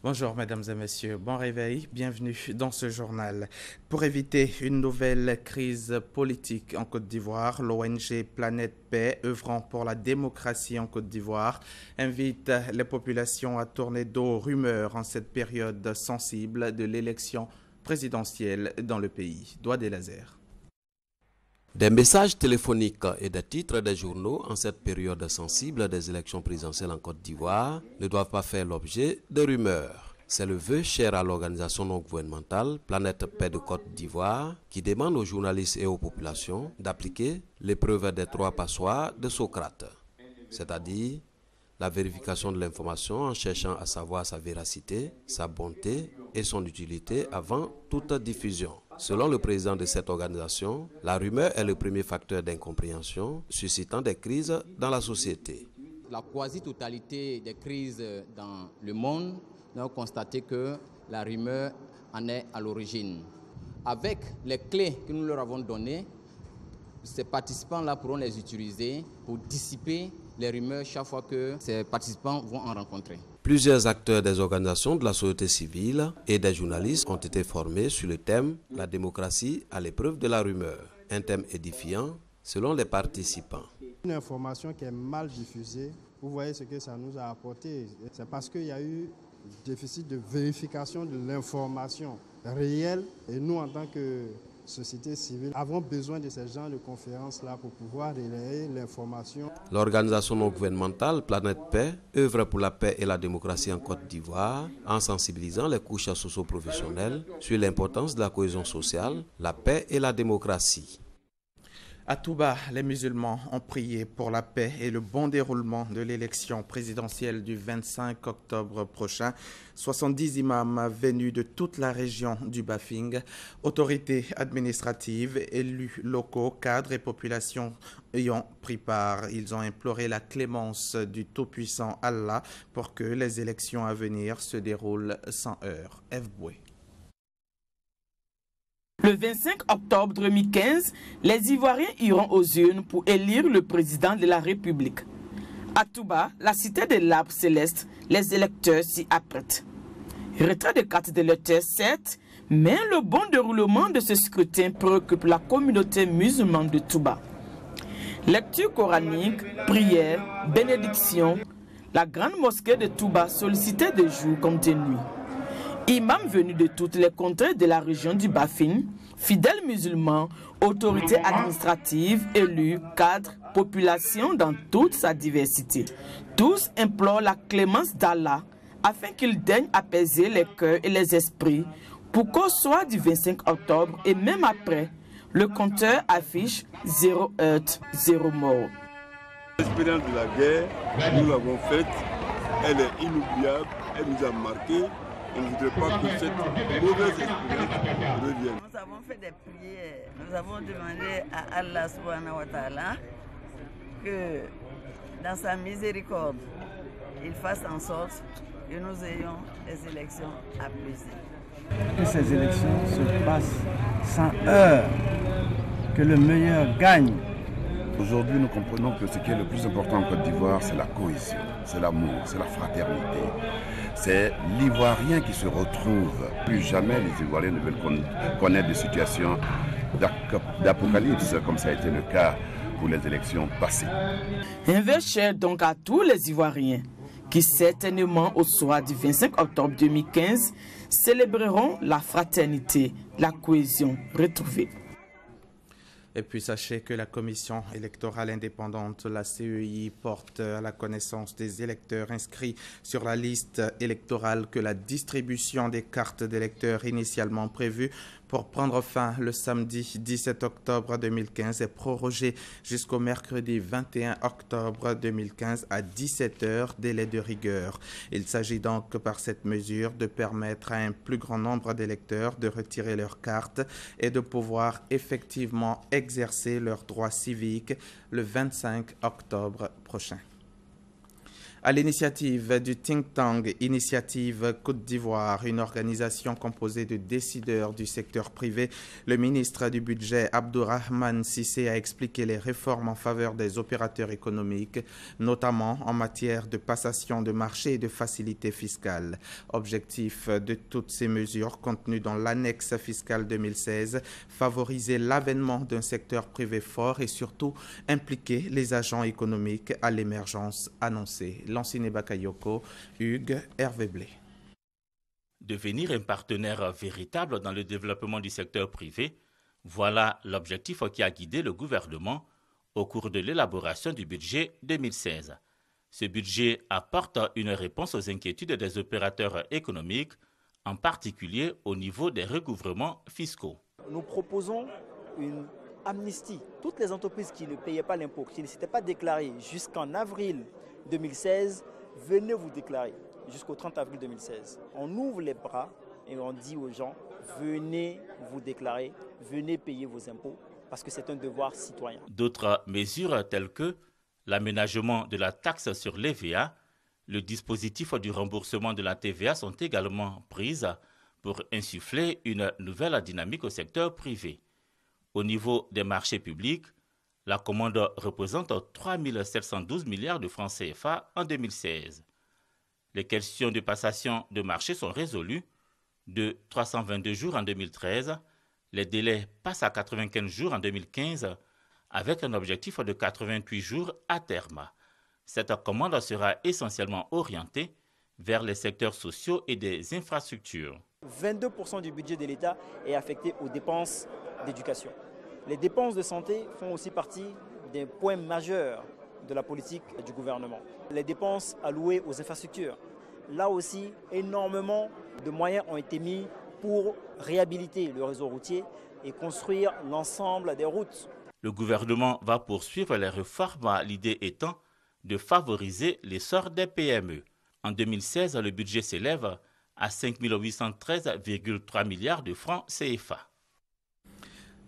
Bonjour mesdames et messieurs, bon réveil, bienvenue dans ce journal. Pour éviter une nouvelle crise politique en Côte d'Ivoire, l'ONG Planète Paix, œuvrant pour la démocratie en Côte d'Ivoire, invite les populations à tourner dos aux rumeurs en cette période sensible de l'élection présidentielle dans le pays. Doigt des lasers. Des messages téléphoniques et des titres des journaux en cette période sensible des élections présidentielles en Côte d'Ivoire ne doivent pas faire l'objet de rumeurs. C'est le vœu cher à l'organisation non gouvernementale Planète Paix de Côte d'Ivoire qui demande aux journalistes et aux populations d'appliquer l'épreuve des 3 passoires de Socrate, c'est-à-dire la vérification de l'information en cherchant à savoir sa véracité, sa bonté et son utilité avant toute diffusion. Selon le président de cette organisation, la rumeur est le premier facteur d'incompréhension, suscitant des crises dans la société. La quasi-totalité des crises dans le monde, nous avons constaté que la rumeur en est à l'origine. Avec les clés que nous leur avons données, ces participants-là pourront les utiliser pour dissiper les rumeurs chaque fois que ces participants vont en rencontrer. Plusieurs acteurs des organisations de la société civile et des journalistes ont été formés sur le thème « La démocratie à l'épreuve de la rumeur », un thème édifiant selon les participants. Une information qui est mal diffusée, vous voyez ce que ça nous a apporté. C'est parce qu'il y a eu déficit de vérification de l'information réelle et nous, en tant que société civile, avons besoin de ce genre de conférences-là pour pouvoir relayer l'information. L'organisation non gouvernementale Planète Paix œuvre pour la paix et la démocratie en Côte d'Ivoire en sensibilisant les couches socio-professionnelles sur l'importance de la cohésion sociale, la paix et la démocratie. À Touba, les musulmans ont prié pour la paix et le bon déroulement de l'élection présidentielle du 25 octobre prochain. 70 imams venus de toute la région du Bafing, autorités administratives, élus locaux, cadres et populations y ont pris part. Ils ont imploré la clémence du Tout-Puissant Allah pour que les élections à venir se déroulent sans heurts. F. Boué. Le 25 octobre 2015, les Ivoiriens iront aux urnes pour élire le président de la République. À Touba, la cité de l'arbre céleste, les électeurs s'y apprêtent. Retrait de cartes d'électeurs, certes, mais le bon déroulement de ce scrutin préoccupe la communauté musulmane de Touba. Lecture coranique, prière, bénédiction, la grande mosquée de Touba sollicitait de jour comme de nuit. Imams venus de toutes les contrées de la région du Bafing, fidèles musulmans, autorités administratives, élus, cadres, population dans toute sa diversité. Tous implorent la clémence d'Allah afin qu'il daigne apaiser les cœurs et les esprits pour qu'au soir du 25 octobre et même après, le compteur affiche 0 heurts, 0 morts. L'expérience de la guerre, nous l'avons faite, elle est inoubliable, elle nous a marqué. On ne voudrait pas que cette mauvaise expérience revienne. Nous avons fait des prières, nous avons demandé à Allah subhanahu wa ta'ala que dans sa miséricorde, il fasse en sorte que nous ayons des élections apaisées. Que ces élections se passent sans heurts, que le meilleur gagne. Aujourd'hui, nous comprenons que ce qui est le plus important en Côte d'Ivoire, c'est la cohésion, c'est l'amour, c'est la fraternité. C'est l'Ivoirien qui se retrouve. Plus jamais les Ivoiriens ne veulent connaître des situations d'apocalypse, comme ça a été le cas pour les élections passées. Un vœu cher donc à tous les Ivoiriens qui certainement au soir du 25 octobre 2015 célébreront la fraternité, la cohésion retrouvée. Et puis sachez que la commission électorale indépendante, la CEI, porte à la connaissance des électeurs inscrits sur la liste électorale que la distribution des cartes d'électeurs initialement prévue pour prendre fin le samedi 17 octobre 2015 est prorogée jusqu'au mercredi 21 octobre 2015 à 17 h, délai de rigueur. Il s'agit donc par cette mesure de permettre à un plus grand nombre d'électeurs de retirer leurs cartes et de pouvoir effectivement exercer leurs droits civiques le 25 octobre prochain. À l'initiative du think tank Initiative Côte d'Ivoire, une organisation composée de décideurs du secteur privé, le ministre du Budget Abdourahmane Cissé a expliqué les réformes en faveur des opérateurs économiques, notamment en matière de passation de marché et de facilité fiscale. Objectif de toutes ces mesures contenues dans l'annexe fiscale 2016, favoriser l'avènement d'un secteur privé fort et surtout impliquer les agents économiques à l'émergence annoncée. Lanciné Bakayoko, Hugues, Hervé Blé. Devenir un partenaire véritable dans le développement du secteur privé, voilà l'objectif qui a guidé le gouvernement au cours de l'élaboration du budget 2016. Ce budget apporte une réponse aux inquiétudes des opérateurs économiques, en particulier au niveau des recouvrements fiscaux. Nous proposons une amnistie. Toutes les entreprises qui ne payaient pas l'impôt, qui ne s'étaient pas déclarées jusqu'en avril 2016, venez vous déclarer jusqu'au 30 avril 2016. On ouvre les bras et on dit aux gens, venez vous déclarer, venez payer vos impôts, parce que c'est un devoir citoyen. D'autres mesures telles que l'aménagement de la taxe sur l'EVA, le dispositif du remboursement de la TVA sont également prises pour insuffler une nouvelle dynamique au secteur privé. Au niveau des marchés publics, la commande représente 3 712 milliards de francs CFA en 2016. Les questions de passation de marché sont résolues de 322 jours en 2013. Les délais passent à 95 jours en 2015 avec un objectif de 88 jours à terme. Cette commande sera essentiellement orientée vers les secteurs sociaux et des infrastructures. 22% du budget de l'État est affecté aux dépenses d'éducation. Les dépenses de santé font aussi partie des points majeurs de la politique du gouvernement. Les dépenses allouées aux infrastructures. Là aussi, énormément de moyens ont été mis pour réhabiliter le réseau routier et construire l'ensemble des routes. Le gouvernement va poursuivre les réformes, l'idée étant de favoriser l'essor des PME. En 2016, le budget s'élève à 5 813,3 milliards de francs CFA.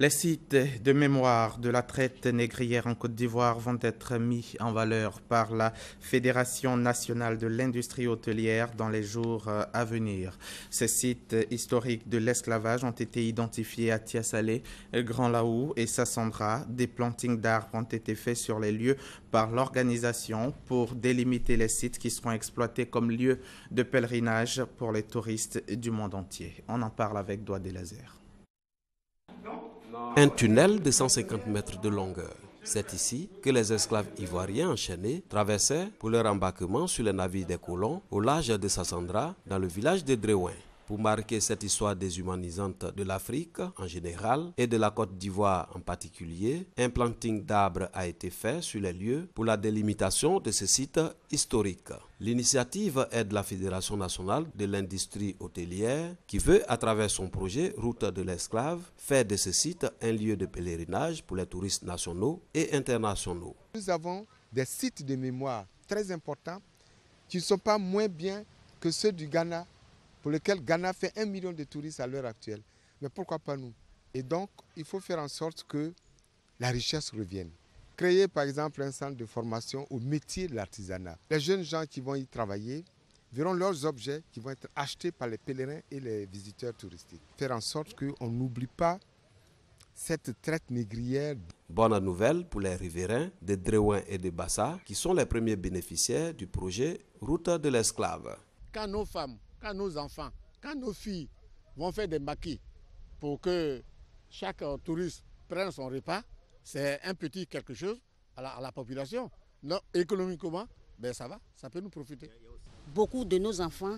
Les sites de mémoire de la traite négrière en Côte d'Ivoire vont être mis en valeur par la Fédération nationale de l'industrie hôtelière dans les jours à venir. Ces sites historiques de l'esclavage ont été identifiés à Tiasalé, Grand Laou et Sassandra. Des plantings d'arbres ont été faits sur les lieux par l'organisation pour délimiter les sites qui seront exploités comme lieux de pèlerinage pour les touristes du monde entier. On en parle avec Doigt des Lasers. Un tunnel de 150 mètres de longueur. C'est ici que les esclaves ivoiriens enchaînés traversaient pour leur embarquement sur les navires des colons au large de Sassandra dans le village de Dréouin. Pour marquer cette histoire déshumanisante de l'Afrique en général et de la Côte d'Ivoire en particulier, un planting d'arbres a été fait sur les lieux pour la délimitation de ce site historique. L'initiative est de la Fédération nationale de l'industrie hôtelière qui veut, à travers son projet Route de l'esclave, faire de ce site un lieu de pèlerinage pour les touristes nationaux et internationaux. Nous avons des sites de mémoire très importants qui ne sont pas moins bien que ceux du Ghana, pour lequel Ghana fait 1 million de touristes à l'heure actuelle. Mais pourquoi pas nous? Et donc, il faut faire en sorte que la richesse revienne. Créer par exemple un centre de formation au métier de l'artisanat. Les jeunes gens qui vont y travailler verront leurs objets qui vont être achetés par les pèlerins et les visiteurs touristiques. Faire en sorte qu'on n'oublie pas cette traite négrière. Bonne nouvelle pour les riverains de Dréouin et de Bassa qui sont les premiers bénéficiaires du projet Route de l'esclave. Quand nos femmes, quand nos enfants, quand nos filles vont faire des maquis pour que chaque touriste prenne son repas, c'est un petit quelque chose à la population. Non, économiquement, ben ça va, ça peut nous profiter. Beaucoup de nos enfants,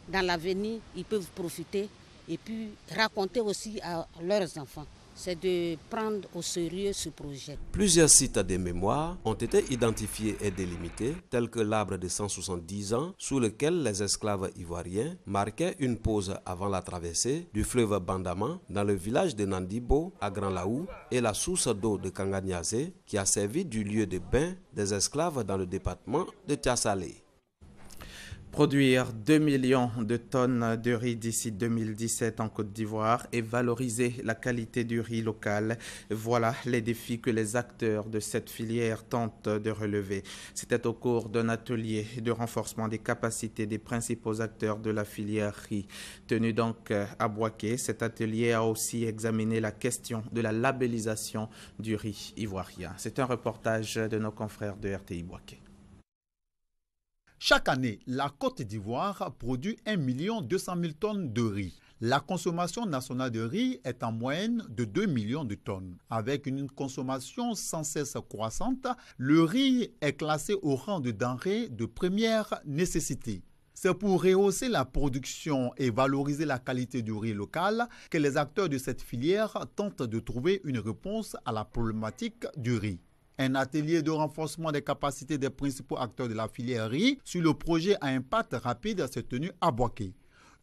dans l'avenir, ils peuvent profiter et puis raconter aussi à leurs enfants. C'est de prendre au sérieux ce projet. Plusieurs sites de mémoire ont été identifiés et délimités, tels que l'arbre de 170 ans, sous lequel les esclaves ivoiriens marquaient une pause avant la traversée du fleuve Bandama dans le village de Nandibo, à Grand Laou, et la source d'eau de Kanganyase, qui a servi du lieu de bain des esclaves dans le département de Tiasalé. Produire 2 millions de tonnes de riz d'ici 2017 en Côte d'Ivoire et valoriser la qualité du riz local. Voilà les défis que les acteurs de cette filière tentent de relever. C'était au cours d'un atelier de renforcement des capacités des principaux acteurs de la filière riz. Tenu donc à Bouaké, cet atelier a aussi examiné la question de la labellisation du riz ivoirien. C'est un reportage de nos confrères de RTI Bouaké. Chaque année, la Côte d'Ivoire produit 1 200 000 tonnes de riz. La consommation nationale de riz est en moyenne de 2 millions de tonnes. Avec une consommation sans cesse croissante, le riz est classé au rang de denrée de première nécessité. C'est pour rehausser la production et valoriser la qualité du riz local que les acteurs de cette filière tentent de trouver une réponse à la problématique du riz. Un atelier de renforcement des capacités des principaux acteurs de la filière riz sur le projet à impact rapide s'est tenu à Bouaké.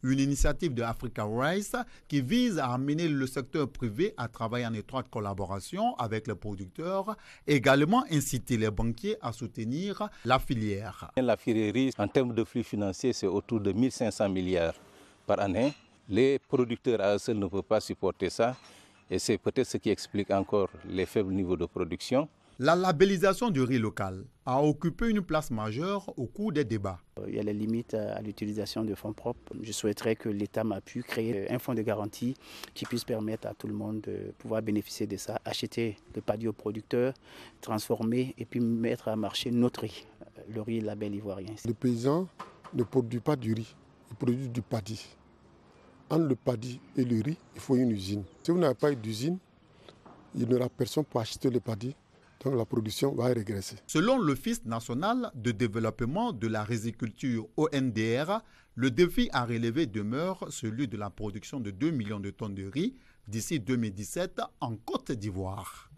Une initiative de Africa Rice qui vise à amener le secteur privé à travailler en étroite collaboration avec les producteurs, également inciter les banquiers à soutenir la filière. La filière riz, en termes de flux financiers, c'est autour de 1 500 milliards par année. Les producteurs à eux seuls ne peuvent pas supporter ça et c'est peut-être ce qui explique encore les faibles niveaux de production. La labellisation du riz local a occupé une place majeure au cours des débats. Il y a les limites à l'utilisation de fonds propres. Je souhaiterais que l'État m'a pu créer un fonds de garantie qui puisse permettre à tout le monde de pouvoir bénéficier de ça, acheter le paddy aux producteurs, transformer et puis mettre à marché notre riz, le riz label ivoirien. Les paysans ne produisent pas du riz, ils produisent du paddy. Entre le paddy et le riz, il faut une usine. Si vous n'avez pas d'usine, il n'y aura personne pour acheter le paddy. Donc la production va régresser. Selon l'Office national de développement de la riziculture ONDR, le défi à relever demeure celui de la production de 2 millions de tonnes de riz d'ici 2017 en Côte d'Ivoire.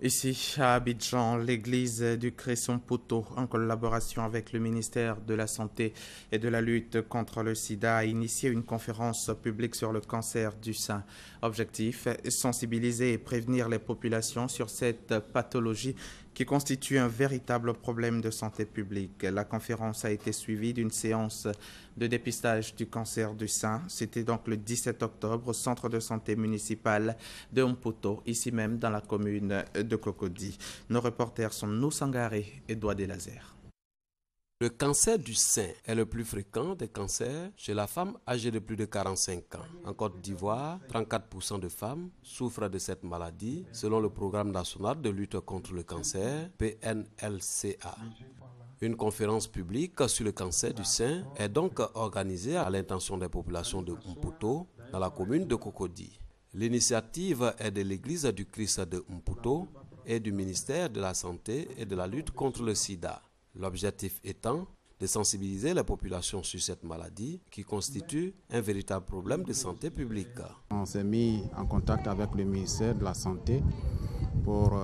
Ici, à Abidjan, l'église du Cresson-Poto, en collaboration avec le ministère de la Santé et de la lutte contre le sida, a initié une conférence publique sur le cancer du sein. Objectif, sensibiliser et prévenir les populations sur cette pathologie qui constitue un véritable problème de santé publique. La conférence a été suivie d'une séance de dépistage du cancer du sein. C'était donc le 17 octobre au centre de santé municipal de Mpoto, ici même dans la commune de Cocody. Nos reporters sont Noussangaré et Doigt des Lasers. Le cancer du sein est le plus fréquent des cancers chez la femme âgée de plus de 45 ans. En Côte d'Ivoire, 34% de femmes souffrent de cette maladie, selon le Programme national de lutte contre le cancer, PNLCA. Une conférence publique sur le cancer du sein est donc organisée à l'intention des populations de Mpoto, dans la commune de Cocody. L'initiative est de l'église du Christ de Mpoto et du ministère de la Santé et de la lutte contre le sida. L'objectif étant de sensibiliser la population sur cette maladie qui constitue un véritable problème de santé publique. On s'est mis en contact avec le ministère de la Santé pour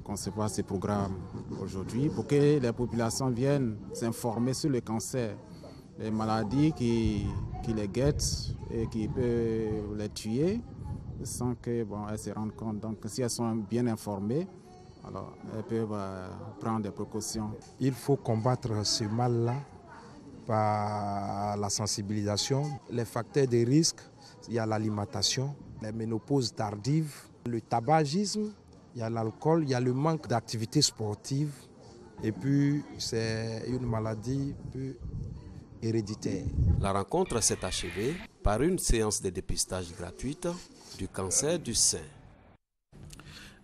concevoir ces programmes aujourd'hui, pour que les populations viennent s'informer sur le cancer, les maladies qui les guettent et qui peuvent les tuer sans qu'elles se rendent compte. Donc si elles sont bien informées, alors, elles peuvent prendre des précautions. Il faut combattre ce mal-là par la sensibilisation. Les facteurs de risque, il y a l'alimentation, les ménopauses tardives, le tabagisme, il y a l'alcool, il y a le manque d'activité sportive. Et puis, c'est une maladie peu héréditaire. La rencontre s'est achevée par une séance de dépistage gratuite du cancer du sein.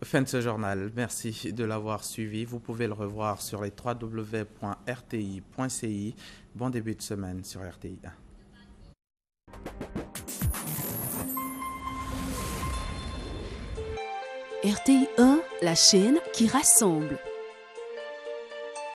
Fin de ce journal. Merci de l'avoir suivi. Vous pouvez le revoir sur les www.rti.ci. Bon début de semaine sur RTI 1. RTI 1, la chaîne qui rassemble.